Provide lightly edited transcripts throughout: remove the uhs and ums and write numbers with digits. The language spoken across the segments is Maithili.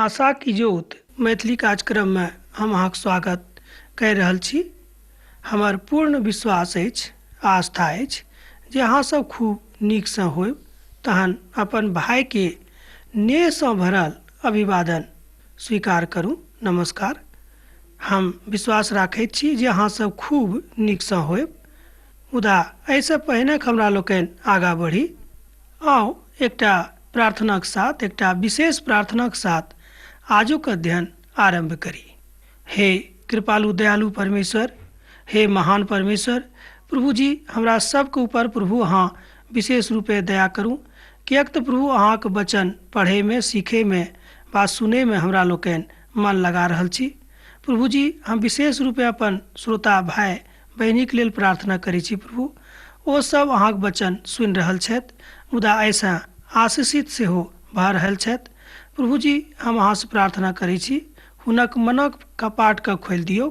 आशा की जोत मैथिली कार्यक्रम में हम अहाँक स्वागत कहि रहल छी। हमर पूर्ण विश्वास अछि, आस्था अछि जे अहाँ सब खूब नीकसँ होयब। तहन अपन भाइके नेहसँ भरल अभिवादन स्वीकार करू। नमस्कार। हम विश्वास राखैत छी जे अहाँ सब खूब नीकसँ होयब। मुदा एहिसँ पहिने हमरा लोकनि आगाँ बढ़ी, आओ एकटा प्रार्थनाक साथ, एकटा विशेष प्रार्थनाक साथ आजुक अध्ययन आरंभ करी। हे कृपालु दयालु परमेश्वर, हे महान परमेश्वर, प्रभु जी हमरा सबके ऊपर प्रभु अहाँ विशेष रूपे दया करू। किएक तऽ प्रभु अहाँके वचन पढ़ैमे, सीखैमे, बात सुनैमे हमरा लोकनि मन लगा रहल छी। प्रभु जी हम विशेष रूपे अपन श्रोता भाई बहिनीके लेल प्रार्थना करै छी। प्रभु ओ सब अहाँके वचन सुनि रहल छथि, मुदा एहिसँ आशीषित सेहो भऽ रहल छथि। प्रभु जी हम अहाँसँ प्रार्थना करै छी, हुनक मनक कपाटके खोलि दियौ।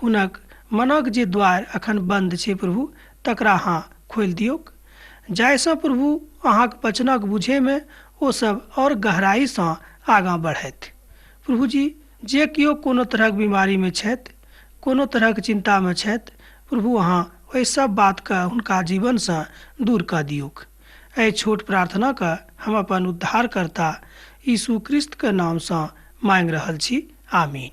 हुनक मनक जे द्वार अखन बन्द छै प्रभु, तकरा अहाँ खोलि दियौ, जाहिसँ प्रभु अहाँके वचनक बुझैमे ओ सब आओर गहराइसँ आगाँ बढ़थि। प्रभु जी जे केओ कोनो तरहक बीमारीमे छथि, कोनो तरहक चिन्तामे छथि, प्रभु अहाँ ओहि सब बातके हुनका जीवनसँ दूर कऽ दियौ। एहि छोट प्रार्थनाके हम अपन उद्धारकर्ता यीशु ख्रिस्तके नामसँ मांगि रहल छी, आमीन।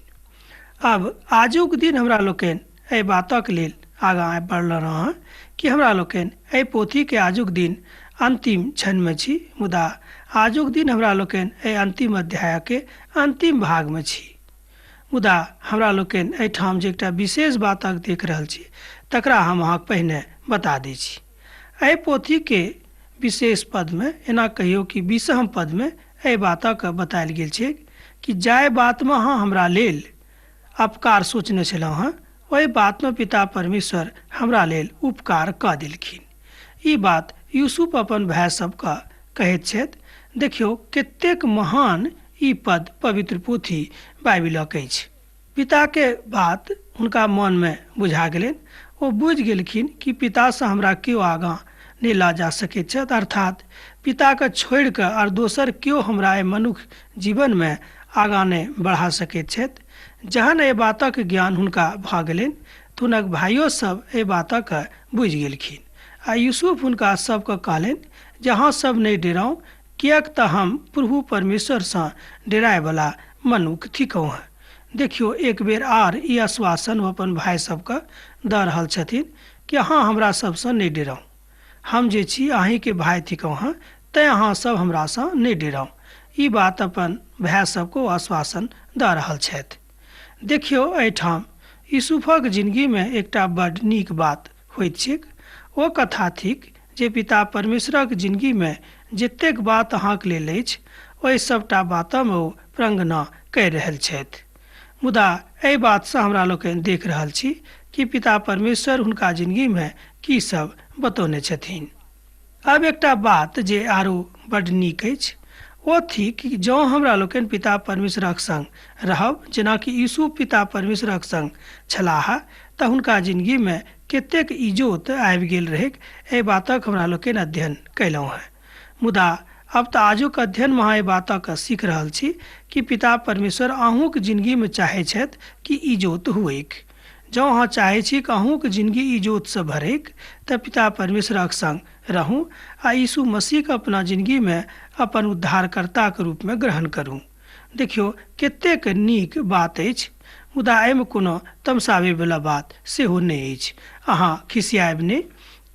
अब आजुक दिन हमरा लोकनि एहि बातक लेल आगाँ बढ़ल रहँ कि हमरा लोकनि एहि पोथीके आजुक दिन अंतिम क्षणमे छी। मुदा आजुक दिन हमरा लोकनि एहि अंतिम अध्यायके अंतिम भागमे छी। मुदा हमरा लोकनि एहिठाम जे एकटा विशेष बातक देख रहल छी, तकरा हम अहाँके पहिने बता दै छी। एहि पोथीके विशेष पदमे, एना कहियौ कि 20वें पदमे एहि बातक बतायल गेल छै कि जाहि बातमे अहाँ हमरा लेल अपकार सोचने छलहुँ हेँ, ओहि बातमे पिता परमेश्वर हमरा लेल उपकार कऽ देलखिन। ई बात यूसुफ अपन भाई सबके कहैत छथि। देखियौ कतेक महान ई पद पवित्र पोथी बाइबिलक अछि। पिताके बात हुनका मनमे बुझा गेलनि। ओ बुझि गेलखिन कि पितासँ हमरा केओ आगाँ नहि लऽ जा सकैत छथि, अर्थात पिताके छोड़ि कऽ आओर दोसर केओ हमरा एहि मनुष्य जीवनमे आगाँ नहि बढ़ा सकैत छथि। जहन एहि बातक ज्ञान हुनका भऽ गेलनि तऽ हुनक भाइयो सब एहि बातक बुझि गेलखिन। आ यूसुफ हुनका सबके कहलनि जे अहाँ सब नहि डराउ, किएक तऽ हम प्रभु परमेश्वरसँ डरायवला मनुष्य थिकहुँ हेँ। देखियौ एक बेर आर ई आश्वासन ओ अपन भाइ सबके दऽ रहल छथिन कि अहाँ हमरा सबसँ नहि डराउ। हम जे छी अहीँके भाइ थिकहुँ हेँ, तैँ अहाँ सब हमरासँ नहि डराउ। ई बात अपन भाइ सबके ओ आश्वासन दऽ रहल छथि। देखियौ एहिठाम यूसुफक जिन्दगीमे एकटा बड्ड नीक बात होइत छैक। ओ कथा थिक जे पिता परमेश्वरक जिन्दगीमे जतेक बात अहाँके लेल अछि, ओहि सभटा बातमे ओ प्रंगना कहि रहल छथि। मुदा एहि बातसँ हमरा लोकनि देख रहल छी कि पिता परमेश्वर हुनका जिन्दगीमे की सब बतौने छथिन। अब एकटा बात जे आरो बड्ड नीक अछि ओ थी कि जँ हमरा लोकनि पिता परमेश्वरक संग रहब, जेनाकि यूसुफ पिता परमेश्वरक संग छलाह, तऽ हुनका जिन्दगीमे कतेक इजोत आबि गेल रहैक, एहि बातक हमरा लोकनि अध्ययन कयलहुँ हेँ। मुदा अब तऽ आजुक अध्ययनमे अहाँ एहि बातक सीख रहल छी कि पिता परमेश्वर अहूँके जिन्दगीमे चाहै छथि कि इजोत हुएक। जँ अहाँ चाहै छी कि अहूँके जिन्दगी इजोतसँ भरैक, तऽ पिता परमेश्वरक संग रहू आ यीशु मसीहके अपना जिन्दगीमे अपन उद्धारकर्ताके रूपमे ग्रहण करू। देखियौ कतेक नीक बात अछि, मुदा एहिमे कोनो तमसाबैवला बात सेहो नहि अछि। अहाँ खिसियाब नहि,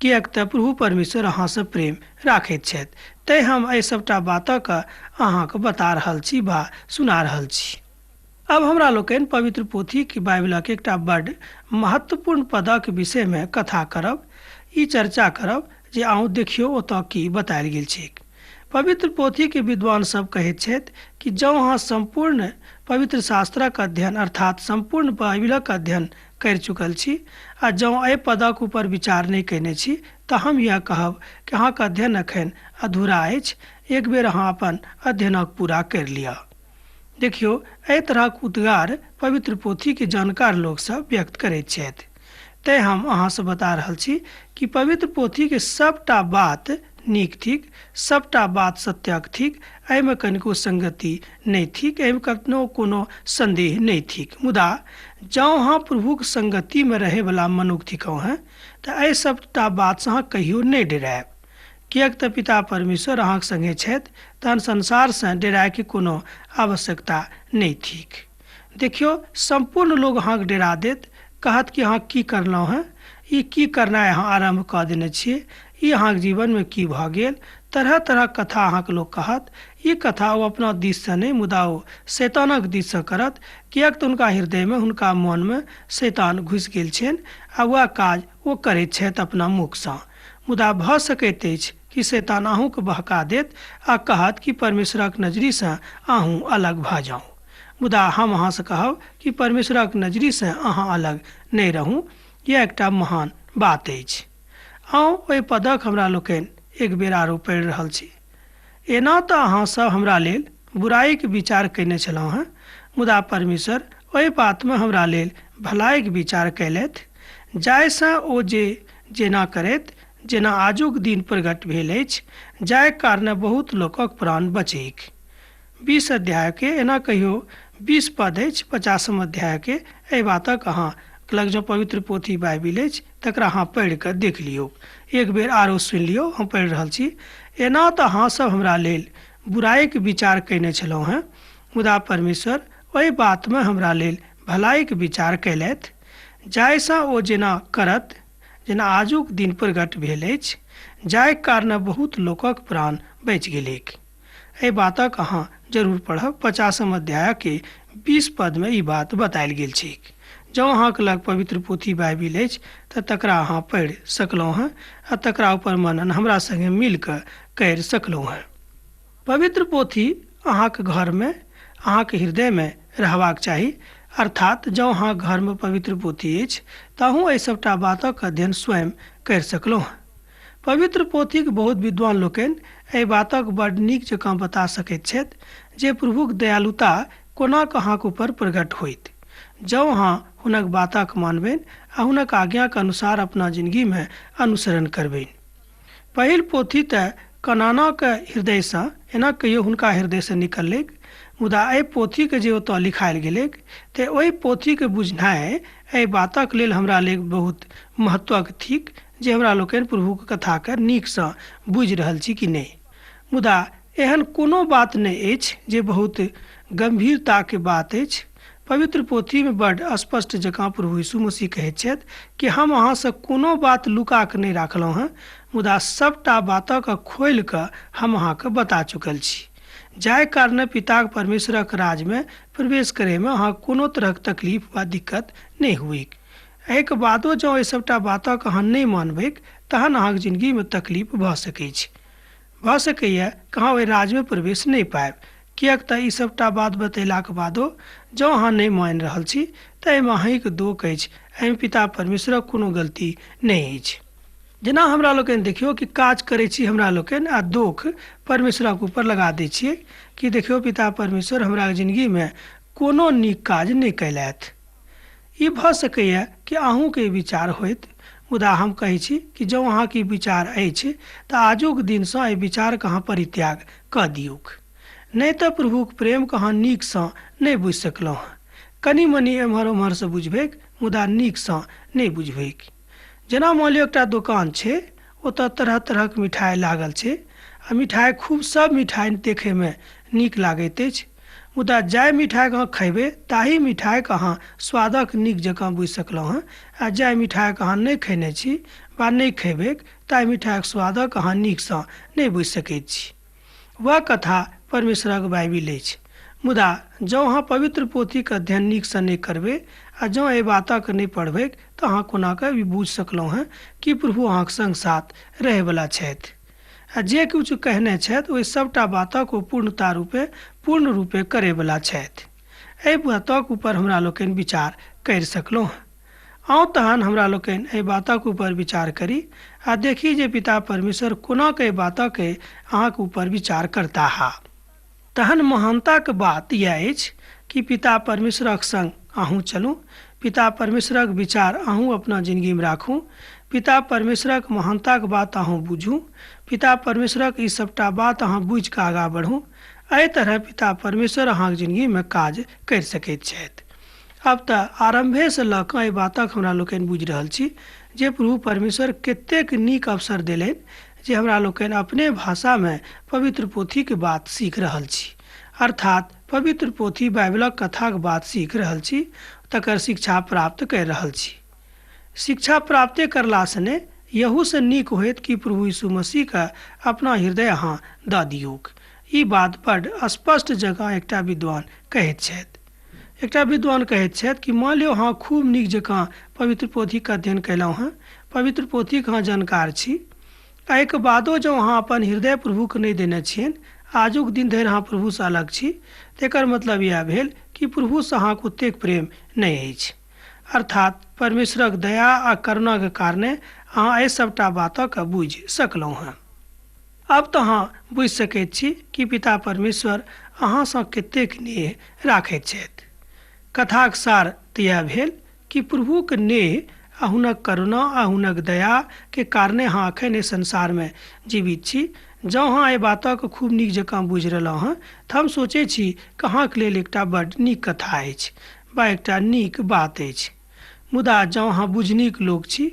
किएक तऽ प्रभु परमेश्वर अहाँसँ प्रेम राखैत छथि। तैँ हम एहि सभटा बातक अहाँके बता रहल छी वा सुना रहल छी। अब हमरा लोकनि पवित्र पोथी के बाइबिलक एकटा बड्ड महत्वपूर्ण पदक विषयमे कथा करब, ई चर्चा करब जे अहूँ देखियौ ओतऽ की बतायल गेल छै। पवित्र पोथी के विद्वान सब कहैत छथि कि जँ अहाँ संपूर्ण पवित्र शास्त्रक अध्ययन अर्थात संपूर्ण बाइबिलक अध्ययन करि चुकल छी आ जँ एहि पदक ऊपर विचार नहि कयने छी, तऽ हम यह कहब कि अहाँके अध्ययन एखन अधूरा अछि। एक बेर अहाँ अपन अध्ययनक पूरा करि लिअ। देखियौ एहि तरहक उद्गार पवित्र पोथी के जानकार लोग सब व्यक्त करैत छथि। तैँ हम अहाँसँ बता रहल छी कि पवित्र पोथी के सबटा बात नीक थिक, सबटा बात सत्यक थिक, एहिमे कनिको संगति नहीं थिक, एहिमे कतनो कोनो संदेह नहीं थिक। मुदा जँ अहाँ प्रभुक संगति में रहे वाला मनुख थिकौ हैं तो एहि सबटा बात से अहाँ कहियो नहीं डरायब, किएक तऽ पिता परमेश्वर अहाँक संगे छथि, तहन संसार से डरायके कोनो आवश्यकता नहीं थिक। देखियो, संपूर्ण लोग अहाँके डरा देत, कहत कि अहाँ की करलहुँ हैं, ई की करनाइ अहाँ आरम्भ कऽ देने छियै, ई अहाँके जीवनमे की भऽ गेल, तरह तरह कथा अहाँके लोक कहत। ई कथा ओ अपना दिससँ नहि मुदा ओ शैतानक दिससँ करत, किएक तऽ हुनका हृदयमे हुनका मोनमे शैतान घुसि गेल छनि आ वएह काज ओ करैत छथि अपना मुखसँ। मुदा भऽ सकैत अछि कि शैतान अहूँके बहका देत आ कहत कि परमेश्वरक नजरिसँ अहूँ अलग भऽ जाउ। मुदा हम अहाँसँ कहब कि परमेश्वरक नजरिसँ अहाँ अलग नहि रहू, यह एकटा महान बात अछि। आउ ओहि पदक हमरा लोकनि एक बेर आरो पढ़ि रहल छी। एना तऽ अहाँ सब हमरा लेल बुराइके विचार कयने छलहुँ हैं, मुदा परमेश्वर ओहि बातमे हमरा लेल भलाइके विचार कयलथि, जाहिसँ ओ जेना करैत जेना आजुक दिन प्रगट भेल अछि, जाहि कारणे बहुत लोकक प्राण बचैक। 20 अध्यायके एना कहियो 20 पद अछि 50 अध्यायके। एहि बातक अहाँ लग जो पवित्र पोथी बाइबिल अछि तकरा अहाँ पढ़ि कऽ देख लियौ, एक बेर आरो सुनि लियौ। हम पढ़ि रहल छी। एना तऽ अहाँ सब हमरा लेल बुराइके विचार कयने छलहुँ हैं, मुदा परमेश्वर ओहि बातमे हमरा लेल भलाइके विचार कयलथि, जाहिसँ ओ जेना करत जेना आजुक दिन प्रगट भेल अछि, जाहि कारणे बहुत लोकक प्राण बचि गेलैक। एहि बातक अहाँ जरूर पढ़ब। 50 अध्यायके 20 पदमे ई बात बतायल गेल छै। जँ अहाँके लग पवित्र पोथी बाइबिल अछि तऽ तकरा अहाँ पढ़ि सकलहुँ हैं आ तकरा ऊपर मनन हमरा संगे मिल कऽ करि सकलहुँ हैं। पवित्र पोथी अहाँके घरमे अहाँके हृदयमे रहबाक चाही, अर्थात जँ अहाँ घरमे पवित्र पोथी अछि तऽ अहूँ एहि सबटा बातक अध्ययन स्वयं करि सकलहुँ हैं। पवित्र पोथीके बहुत विद्वान लोकनि एहि बातक बड्ड नीक जकाँ बता सकैत छथि जे प्रभुक दयालुता कोना कऽ अहाँके ऊपर प्रगट होइत, जँ अहाँ हुनक बातक मानबनि आ हुनक आज्ञाके अनुसार अपना जिन्दगीमे अनुसरण करबनि। पहिल पोथी तऽ कनानाके हृदयसँ एना कहियो हुनका हृदयसँ निकललैक, मुदा एहि पोथीके जे ओतऽ लिखायल गेलैक तऽ ओहि पोथीके बुझनाइ एहि बातक लेल हमरा लेल बहुत महत्वक थिक जे हमरा लोकनि प्रभुके कथाके नीकसँ बुझि रहल छी कि नहि। मुदा एहन कोनो बात नहि अछि जे बहुत गंभीरताके बात अछि। पवित्र पोथीमे बड्ड स्पष्ट जकाँ प्रभु यीशु मसीह कहैत छथि कि हम अहाँसँ कोनो बात लुका कऽ नहि राखलहुँ हैं, मुदा सबटा बातक खोलि कऽ हम अहाँके बता चुकल छी, जाहि कारणे पिताक परमेश्वरक राज्यमे प्रवेश करैमे अहाँ कोनो तरहक तकलीफ वा दिक्कत नहि हुइक। एहिके बादो जँ एहि सबटा बातक अहाँ नहि मानबैक तहन अहाँके जिन्दगीमे तकलीफ भऽ सकैत छै, भऽ सकैए कि अहाँ ओहि राज्यमे प्रवेश नहि पायब, किएक तऽ ई सबटा बात बतैलाके बादो जँ अहाँ नहि मानि रहल छी तऽ एहिमे अहीँके दोष अछि, एहिमे पिता परमेश्वरक कोनो गलती नहि अछि। जेना हमरा लोकनि देखियौ कि काज करै छी हमरा लोकनि आ दोष परमेश्वरक ऊपर लगा दै छियै कि देखियौ पिता परमेश्वर हमरा जिन्दगीमे कोनो नीक काज नहि कयलथि। ई भऽ सकैए कि अहूँके विचार होइत, मुदा हम कहै छी कि जँ अहाँके ई विचार अछि तऽ आजुक दिनसँ एहि विचारके अहाँ परित्याग कऽ दियौक, नहि तऽ प्रभुक प्रेमके अहाँ नीकसँ नहि बुझि सकलहुँ हैं। कनि मनि एम्हर ओम्हरसँ बुझबैक, मुदा नीकसँ नहि बुझबैक। जेना मान लिअ एकटा दोकान छै, ओतऽ तरह तरहक मिठाइ लागल छै आ मिठाइ खूब सब मिठाइ देखैमे नीक लागैत अछि, मुदा जाहि मिठाइके अहाँ खयबै ताहि मिठाइके अहाँ स्वादक नीक जकाँ बुझि सकलहुँ हैं, आ जाहि मिठाइके अहाँ नहि खयने छी वा नहि खयबै ताहि मिठाइके स्वादक अहाँ नीकसँ नहि बुझि सकैत छी। वह कथा परमेश्वरक बाइबिल अछि, मुदा जँ अहाँ पवित्र पोथीके अध्ययन नीकसँ नहि करबै आ जँ एहि बातक नहि पढ़बै तऽ अहाँ कोना कऽ ई बुझि सकलहुँ हैं कि प्रभु अहाँके संग साथ रहैवला छथि आ जे किछु कहने छथि ओहि सबटा बातक ओ पूर्ण रूपे करैवला छथि। एहि बातक ऊपर हमरा लोकनि विचार करि सकलहुँ हैं। आउ तहन हमरा लोकनि एहि बातक ऊपर विचार करी आ देखी जे पिता परमेश्वर कोना कऽ एहि बातके अहाँके ऊपर विचार करता हा। तहन महानताके बात यह अछि कि पिता परमेश्वरक संग अहूँ चलू, पिता परमेश्वरक विचार अहूँ अपना जिन्दगीमे राखू, पिता परमेश्वरक महानताके बात अहूँ बुझू, पिता परमेश्वरक ई सबटा बात अहाँ बुझि कऽ आगाँ बढ़ू। एहि तरह पिता परमेश्वर अहाँके जिंदगीमे काज करि सकैत छथि। अब तऽ आरम्भेसँ लऽ कऽ एहि बातक हमरा लोकनि बुझि रहल छी जे प्रभु परमेश्वर कतेक नीक अवसर देलनि जे हमरा लोकनि अपने भाषामे पवित्र पोथीके बात सीख रहल छी, अर्थात पवित्र पोथी बाइबलक कथाक बात सीख रहल छी, तकर शिक्षा प्राप्त कर रहल छी। शिक्षा प्राप्त करलासँ ने यहूसँ नीक होइत कि प्रभु यीशु मसीहके अपना हृदय अहाँ दऽ दियौक। ई बात बड्ड स्पष्ट जगह एकटा विद्वान कहैत छथि। एकटा विद्वान कहैत छथि कि मान लियौ अहाँ खूब नीक जकाँ पवित्र पोथीके अध्ययन कयलहुँ हँ, पवित्र पोथीके अहाँ जानकार छी, एहिके बादो जँ अहाँ अपन हृदय प्रभुके नहि देने छियनि, आजुक दिन धरि अहाँ प्रभुसँ अलग छी, तेकर मतलब इएह भेल कि प्रभुसँ अहाँके ओतेक प्रेम नहि अछि। अर्थात परमेश्वरक दया आ करुणाके कारणे अहाँ एहि सबटा बातके बुझि सकलहुँ हँ। अब तऽ अहाँ बुझि सकैत छी कि पिता परमेश्वर अहाँसँ कतेक नेह राखैत छथि। कथाक सार तऽ इएह भेल कि प्रभुके नेह आ हुनक करुणा आ हुनक दयाके कारणे अहाँ एखन एहि संसारमे जीवित छी। जँ अहाँ एहि बातके खूब नीक जकाँ बुझि रहलहुँ हँ तऽ हम सोचैत छी कि अहाँके लेल एकटा बड्ड नीक कथा अछि वा एकटा नीक बात अछि। मुदा जँ अहाँ बुझनिक लोक छी,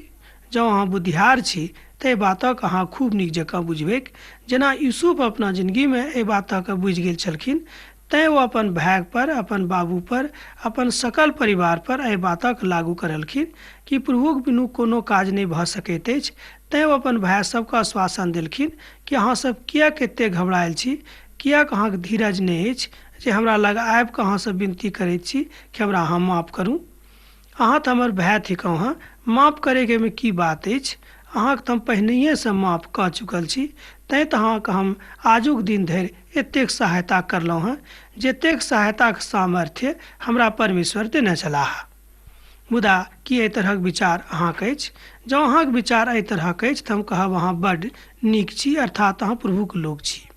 जँ अहाँ बुद्धियार छी तऽ एहि बातक अहाँ खूब नीक जकाँ बुझबैक। जेना यूसुफ अपना जिन्दगीमे एहि बातके बुझि गेल छलखिन, तैँ ओ अपन भाय पर, अपन बाबू पर, अपन सकल परिवार पर एहि बातक लागू करलखिन कि प्रभुक बिनु कोनो काज नहि भऽ सकैत अछि। तैँ ओ अपन भाय सबके आश्वासन देलखिन कि अहाँसब किएक एतेक घबरायल छी, किएक अहाँके धीरज नहि अछि जे हमरा लग आबि कऽ अहाँसँ विनती करैत छी कि हमरा अहाँ माफ करू। अहाँ तऽ हमर भाय थिकहुँ हँ, माफ करैकेमे की बात अछि, अहाँके तऽ हम पहिनहिएसँ माफ कऽ चुकल छी। तैँ तऽ अहाँके हम आजुक दिन धरि एतेक सहायता करलहुँ हँ जतेक सहायताके सामर्थ्य हमरा परमेश्वर देने छलाह। मुदा की एहि तरहक विचार अहाँके अछि? जँ अहाँके विचार एहि तरहक अछि तऽ हम कहब अहाँ बड्ड नीक छी, अर्थात अहाँ प्रभुके लोक छी।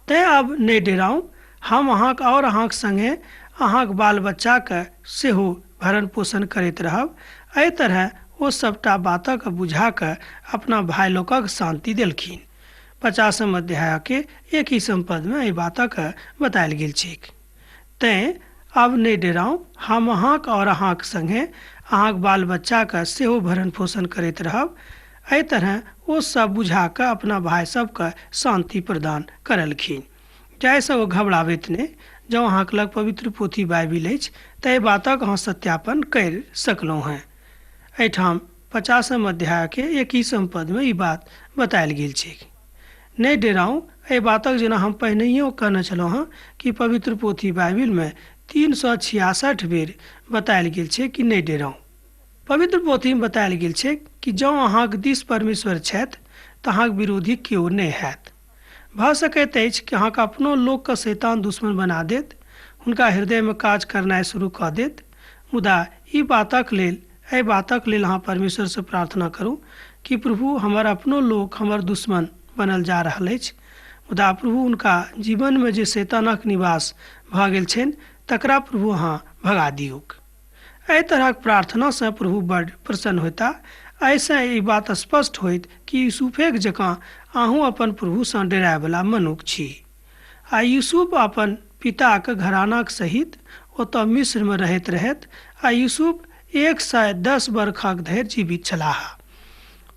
तैँ आब नहि डेराउ, हम अहाँके आओर अहाँके सङ्गे अहाँके बाल बच्चाके सेहो भरण पोषण करैत रहब। एहि तरह ओ सबटा बातक बुझा कऽ अपना भाय लोकक शांति देलखिन। 50 अध्यायके 21 पदमे एहि बातक बतायल गेल छैक। तैँ आब नहि डेराउ, हम अहाँके आओर अहाँके सङ्गे अहाँके बाल बच्चाके सेहो भरण पोषण करैत रहब। एहि तरह ओ सब बुझा कऽ अपना भाय सबके शांति प्रदान करलखिन, जाहिसँ ओ घबराबैत नहि। जँ अहाँके लग पवित्र पोथी बाइबिल अछि तऽ एहि बातक अहाँ सत्यापन करि सकलहुँ हँ। एहिठाम 50 अध्यायके 21 पदमे ई बात बतायल गेल छै। नहि डेराउ, एहि बातक जेना हम पहिनहियो कहने छलहुँ हँ कि पवित्र पोथी बाइबिलमे 366 बेर बतायल गेल छै कि नहि डेराउ। पवित्र पोथीमे बतायल गेल छै कि जँ अहाँके दिस परमेश्वर छथि तऽ अहाँके विरोधी केओ नहि हैत। भऽ सकैत अछि कि अहाँके अपनो लोकके शैतान दुश्मन बना देत, हुनका हृदयमे काज करनाइ शुरू कऽ देत। मुदा एहि बातक लेल अहाँ परमेश्वरसँ प्रार्थना करू कि प्रभु हमर अपनो लोक हमर दुश्मन बनल जा रहल अछि, मुदा प्रभु हुनका जीवनमे जे शैतानक निवास भऽ गेल छनि तकरा प्रभु अहाँ भगा दियौक। एहि तरहक प्रार्थनासँ प्रभु बड्ड प्रसन्न होइता। एहिसँ ई बात स्पष्ट होइत कि यूसुफेक जकाँ अहूँ अपन प्रभुसँ डरायवला मनुष्य छी। आ यूसुफ अपन पिताक घरानाक सहित ओतऽ मिस्रमे रहैत आ यूसुफ 110 बरखक धरि जीवित छलाह।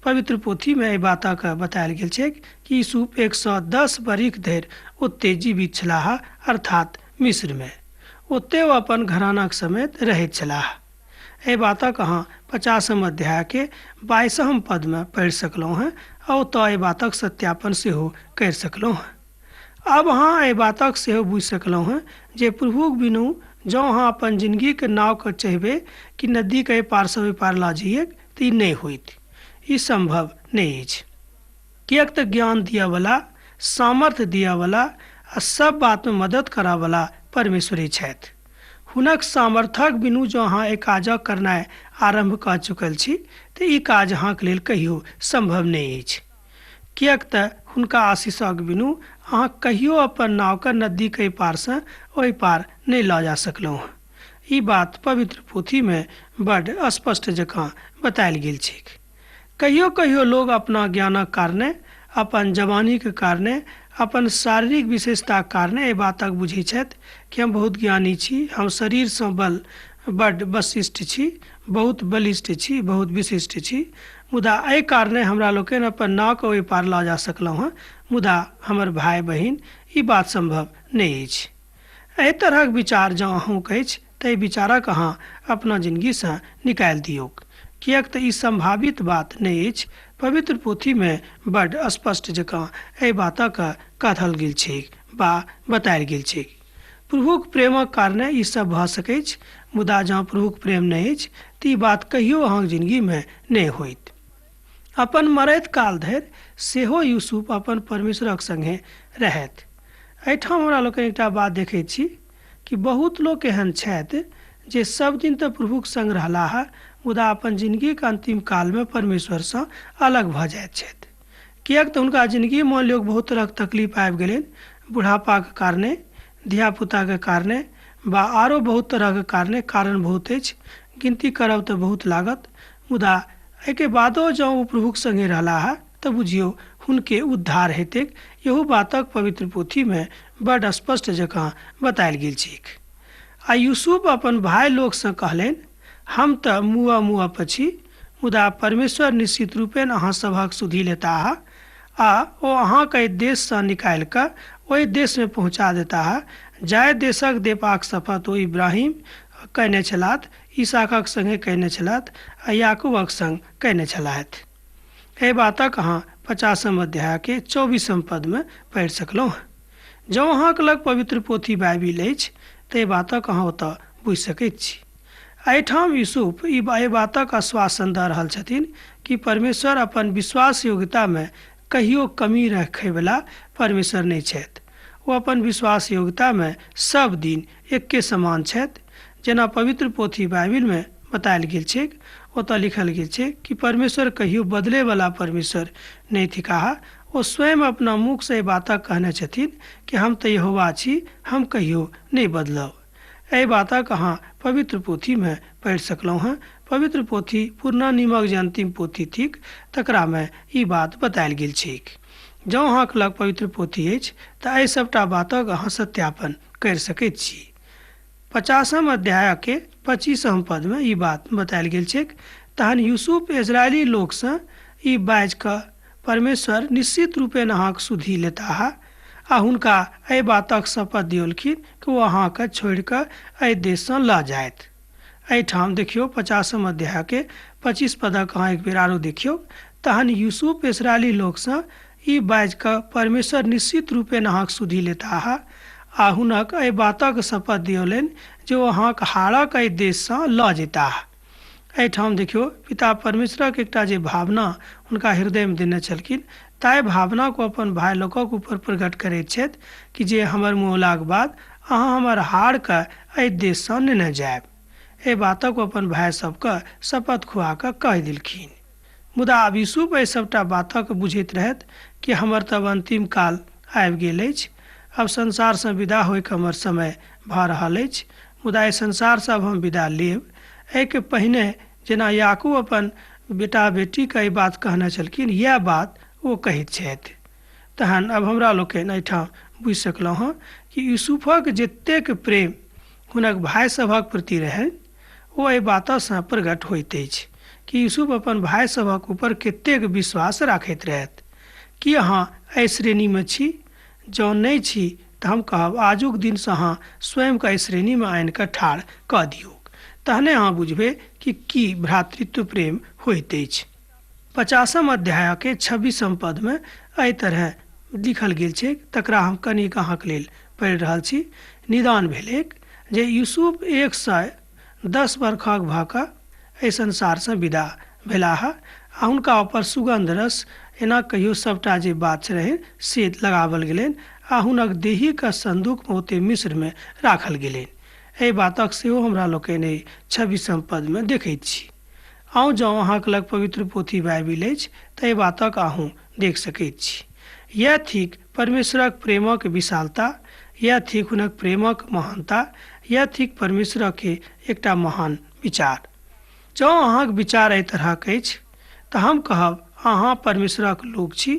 पवित्र पोथीमे एहि बातक बतायल गेल छै कि यूसुफ 110 बरख धरि ओतय जीवित छलाह, अर्थात मिस्रमे। ओतय ओ अपन घरानाक समेत रहैत छलाह। एहि बातक अहाँ 50 अध्यायके 22 पदमे पढ़ि सकलहुँ हँ आ ओतऽ एहि बातक सत्यापन सेहो करि सकलहुँ हँ। अब अहाँ एहि बातक सेहो बुझि सकलहुँ हँ जे प्रभुक बिनु जँ अहाँ अपन जिन्दगीके नावके चाहबै कि नदीके एहि पारसँ ओहि पार लऽ जाइए तऽ ई नहि होइत, ई संभव नहि अछि। किएक तऽ ज्ञान दिअवला, सामर्थ्य दिअवला आ सब बातमे मदद करयवला परमेश्वरे छथि। हुनक सामर्थ्यक बिनु जँ अहाँ एहि काजक करनाइ आरम्भ कऽ चुकल छी तऽ ई काज अहाँके लेल कहियो संभव नहि अछि। किएक तऽ हुनका आशीषक बिनु अहाँ कहियो अपन नावके नदीके एहि पारसँ ओहि पार नहि लऽ जा सकलहुँ। ई बात पवित्र पोथीमे बड्ड स्पष्ट जकाँ बतायल गेल छै। कहियो कहियो लोग अपना ज्ञानक कारणे अपन जवानी के कारणे, अपन शारीरिक विशेषता के कारणे एहि बातक बुझै छथि कि हम बहुत ज्ञानी छी, हम शरीर से बड्ड वशिष्ठ छी, बहुत बलिष्ठ छी, बहुत विशिष्ट छी, मुदा एहि कारणे हमरा लोकनि अपन नाव के ओहि पार लऽ जा सकलहुँ हँ, मुदा हमर भाई बहिन ई बात संभव नहि अछि। एहि तरहक विचार जँ अहूँक अछि तऽ एहि विचारक अहाँ अपना जिन्दगीसँ निकालि दियौक, किएक तऽ ई संभावित बात नहि अछि। पवित्र पोथीमे बड्ड स्पष्ट जकाँ एहि बातक कहल गेल छैक वा बतायल गेल छैक। प्रभुक प्रेमक कारणे ई सब भऽ सकैत अछि, मुदा जँ प्रभुक प्रेम नहि अछि तऽ ई बात कहियो अहाँक जिन्दगीमे नहि होइत। अपन मरैत काल धरि सेहो यूसुफ अपन परमेश्वरक संगे रहथि। एहिठाम हमरा लोकनि एकटा बात देखैत छी कि बहुत लोक एहन छथि जे सब दिन तऽ प्रभुक संग रहलाह, मुदा अपन जिन्दगीके अंतिम कालमे परमेश्वरसँ अलग भऽ जाइत छथि, किएक तऽ हुनका जिन्दगीमे लोक बहुत तरहक तकलीफ आबि गेलनि, बुढ़ापाके कारणे, धियापुताके कारणे वा आरो बहुत तरहके कारणे। कारण बहुत अछि, गिनती करब तऽ बहुत लागत, मुदा एहिके बादो जँ ओ प्रभुक संगे रहलाह तऽ बुझियौ हुनके उद्धार हेतैक। यहू बातक पवित्र पोथीमे बड्ड स्पष्ट जकाँ बतायल गेल छैक। आ यूसुफ अपन भाई लोकसँ कहलनि, हम तऽ मुआ पछी, मुदा परमेश्वर निश्चित रूपेण अहाँ सभक सुधि लेताह आ ओ अहाँके एहि देशसँ निकालि कऽ ओहि देशमे पहुँचा देताह जाहि देशक देबाक शपथ ओ इब्राहिम कयने छलाह, ईसाकक संगे कयने छलाह आ याकूबक संग कयने छलाहथि। एहि बातक अहाँ 50 अध्यायके 24 पदमे पढ़ि सकलहुँ। जँ अहाँके लग पवित्र पोथी बाइबिल अछि तऽ एहि बातक अहाँ ओतऽ बुझि सकैत छी। एहिठाम यूसुफ ई बातक आश्वासन दऽ रहल छथिन कि परमेश्वर अपन विश्वास योग्यतामे कहियो कमी रखयवला परमेश्वर नहि छथि। ओ अपन विश्वास योग्यतामे सब दिन एके समान छथि। जेना पवित्र पोथी बाइबिलमे बतायल गेल छै, ओतऽ लिखल गेल छै कि परमेश्वर कहियो बदलेवला परमेश्वर नहि थिकाह। ओ स्वयं अपना मुखसँ एहि बातक कहने छथिन कि हम तऽ यहोवा छी, हम कहियो नहि बदलब। एहि बातक अहाँ पवित्र पोथीमे पढ़ि सकलहुँ हँ। पवित्र पोथी पुरना नियमक जे अंतिम पोथी थिक तकरामे ई बात बतायल गेल छैक। जँ अहाँके लग पवित्र पोथी अछि तऽ एहि सभटा बातक अहाँ सत्यापन करि सकैत छी। 50 अध्यायके 25 पदमे ई बात बतायल गेल छैक, तहन यूसुफ इजरायली लोकसँ ई बाजि कऽ परमेश्वर निश्चित रूपेण अहाँके सुधि लेताह आ हुनका एहि बातक शपथ दियौलखिन कि ओ अहाँके छोड़ि कऽ एहि देशसँ लऽ जायत। एहिठाम देखियौ 50 अध्यायके 25 पदक अहाँ एक बेर आरो देखियौ, तहन यूसुफ इजरायली लोकसँ ई बाजि कऽ परमेश्वर निश्चित रूपेण अहाँके सुधि लेताह आ हुनक एहि बातक शपथ दियौलनि जे ओ अहाँके हारक एहि देशसँ लऽ जेताह। एहिठाम देखियौ पिता परमेश्वरक एकटा जे भावना हुनका हृदयमे देने छलखिन, ताहि भावना को अपन भाई लोकक ऊपर प्रकट करैत छथि कि जे हमर मौलाक बाद अहाँ हमर हारके एहि देशसँ नेने जायब। एहि बातक अपन भाई सबके शपथ खुआ कऽ कहि देलखिन। मुदा आब यूसुफ एहि सभटा बातक बुझैत रहथि कि हमर तब अंतिम काल आबि गेल अछि, अब संसारसँ विदा होइके हमर समय भऽ रहल अछि, मुदा एहि संसारसँ अब हम विदा लेब। एहिके पहिने जेना याकूब अपन बेटा बेटीके एहि बात कहने छलखिन, इएह बात ओ कहैत छथि। तहन अब हमरा लोकनि एहिठाम बुझि सकलहुँ हँ कि यूसुफक जतेक प्रेम हुनक भाइ सभक प्रति रहनि ओ एहि बातसँ प्रकट होइत अछि कि यूसुफ अपन भाइ सभक ऊपर कतेक विश्वास राखैत रहथि। कि अहाँ एहि श्रेणीमे छी? जँ नहि छी तऽ हम कहब आजुक दिनसँ अहाँ स्वयंके एहि श्रेणीमे आनि कऽ ठाढ़ कऽ दियौ, तहने अहाँ बुझबै कि की भ्रातृत्व प्रेम होइत अछि। 50 अध्यायके 26 पदमे एहि तरह लिखल गेल छै, तकरा हम कनिक अहाँके लेल पढ़ि रहल छी। निदान भेलैक जे यूसुफ 110 वर्षक भऽ कऽ एहि संसारसँ विदा भेलाह आ हुनका ऊपर सुगंध रस एना कहियो सभटा जे बात रहै से लगावल गेलनि आ हुनक देहीके संदूकमे ओते मिस्रमे राखल गेलनि। एहि बातक सेहो हमरा लोकनि 26 पदमे देखैत छी। आउ जँ अहाँके लग पवित्र पोथी बाइबिल अछि तऽ एहि बातक अहूँ देख सकैत छी। यह थिक परमेश्वरक प्रेमक विशालता, यह थिक हुनक प्रेमक महानता, यह थिक परमेश्वरक एकटा महान विचार। जँ अहाँके विचार एहि तरहक अछि तऽ हम कहब अहाँ परमेश्वरक लोक छी,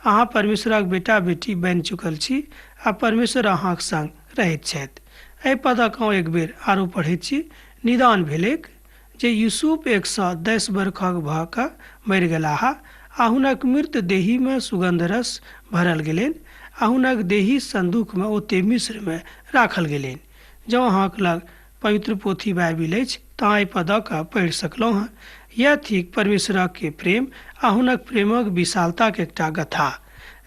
अहाँ परमेश्वरक बेटा बेटी बनि चुकल छी आ परमेश्वर अहाँक संग रहैत छथि। एहि पदक हम एक बेर आरो पढ़ैत छी। निदान भेलैक जे यूसुफ 110 वर्षक भऽ कऽ मरि गेलाह आ हुनक मृत देहीमे सुगंध रस भरल गेलनि आ हुनक देही संदूकमे ओते मिस्रमे राखल गेलनि। जँ अहाँक लग पवित्र पोथी बाइबिल अछि तऽ एहि पदक पढ़ि सकलहुँ हँ। यह थिक परमेश्वरक के प्रेम आ हुनक प्रेमक विशालताक एकटा गाथा।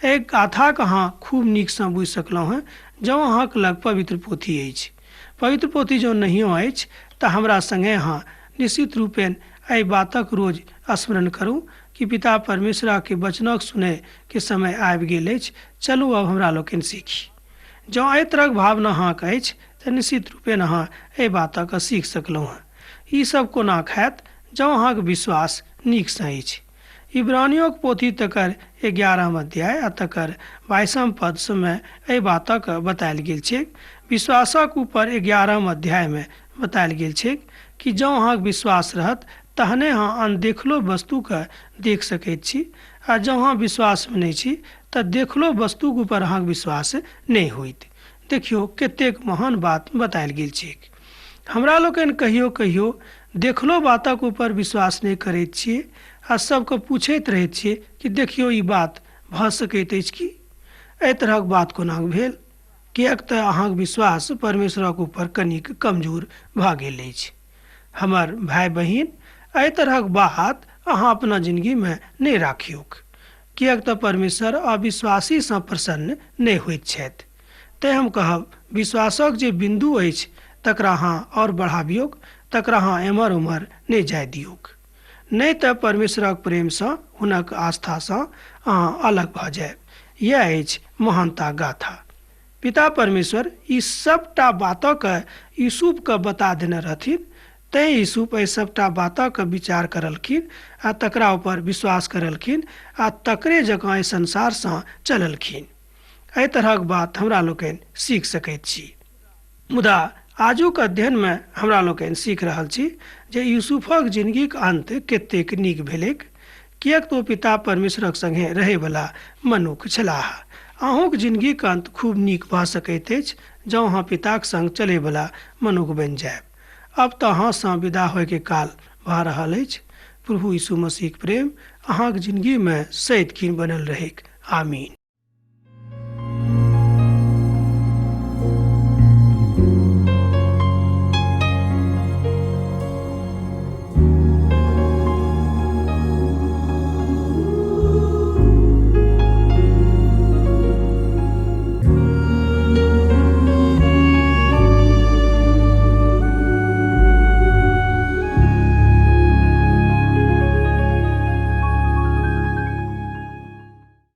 एहि गाथाक अहाँ खूब नीकसँ बुझि सकलहुँ हँ जँ अहाँक लग पवित्र पोथी अछि। पवित्र पोथी जँ नहियो अछि तऽ हमरा संगे अहाँ निश्चित रूपेण एहि बातक रोज स्मरण करू कि पिता परमेश्वरक के वचनक सुनै के समय आबि गेल अछि। चलू अब हमरा लोकनि सीखी। जँ एहि तरहक भावना अहाँक अछि तऽ निश्चित रूपेण अहाँ एहि बातक सीख सकलहुँ हँ। ई सब कोना हैत जँ अहाँक विश्वास नीकसँ अछि। इब्रानियोक पोथी तकर 11 अध्याय आ तकर 22 पद में एहि बातक बतायल गेल छै। विश्वासक ऊपर 11 अध्याय में बतायल गेल छै कि जँ अहाँक विश्वास रहत तहने अहाँ अनदेखलो वस्तुके देख सकैत छी आ जँ अहाँ विश्वासमे नहि छी तऽ देखलो वस्तुक ऊपर अहाँक विश्वास नहि होइत। देखियौ कतेक महान बात बतायल गेल छै। हमरा लोकनि कहियो कहियो देखलो बातक ऊपर विश्वास नहि करैत छियै आ सबके पूछैत रहैत छियै कि देखियौ ई बात भऽ सकैत अछि कि। एहि तरहक बात कोना भेल? किएक तऽ अहाँक विश्वास परमेश्वरक ऊपर कनिक कमजोर भऽ गेल अछि। हमर भाई बहिन, एहि तरहक बात अहाँ अपना जिंदगीमे नहि राखियौक, किएक तऽ परमेश्वर अविश्वासीसँ प्रसन्न नहि होइत छथि। तेँ हम कहब विश्वासक जे बिंदु अछि तकरा अहाँ और बढ़ाबियौक, तकरा अहाँ एम्हर उम्हर नहि जाय दियौक। नहीं तऽ परमेश्वरक प्रेमसँ हुनक आस्थासँ अहाँ अलग भऽ जायब। यह अछि महानता गाथा। पिता परमेश्वर ई सबटा बातक यूसुफके बता देने रहथिन। तैँ यूसुफ एहि सबटा बातक विचार करलखिन आ तकरा ऊपर विश्वास करलखिन आ तकरे जकाँ एहि संसारसँ चललखिन। एहि तरहक बात हमरा लोकनि सीख सकैत छी। मुदा आजुक अध्ययनमे हमरा लोकनि सीख रहल छी जे यूसुफक जिंदगीक अंत कतेक नीक भेलैक, किएक तऽ ओ पिता परमेश्वरक संगे रहैवला मनुष्य छलाह। अहूँक जिंदगीक अंत खूब नीक भऽ सकैत अछि जँ अहाँ पिताक संग चलैवला मनुष्य बनि जायब। अब तऽ अहाँसँ विदा होयके काल भऽ रहल अछि। प्रभु यीशु मसीहक प्रेम अहाँक जिंदगीमे सदिखन बनल रहैक। आमीन।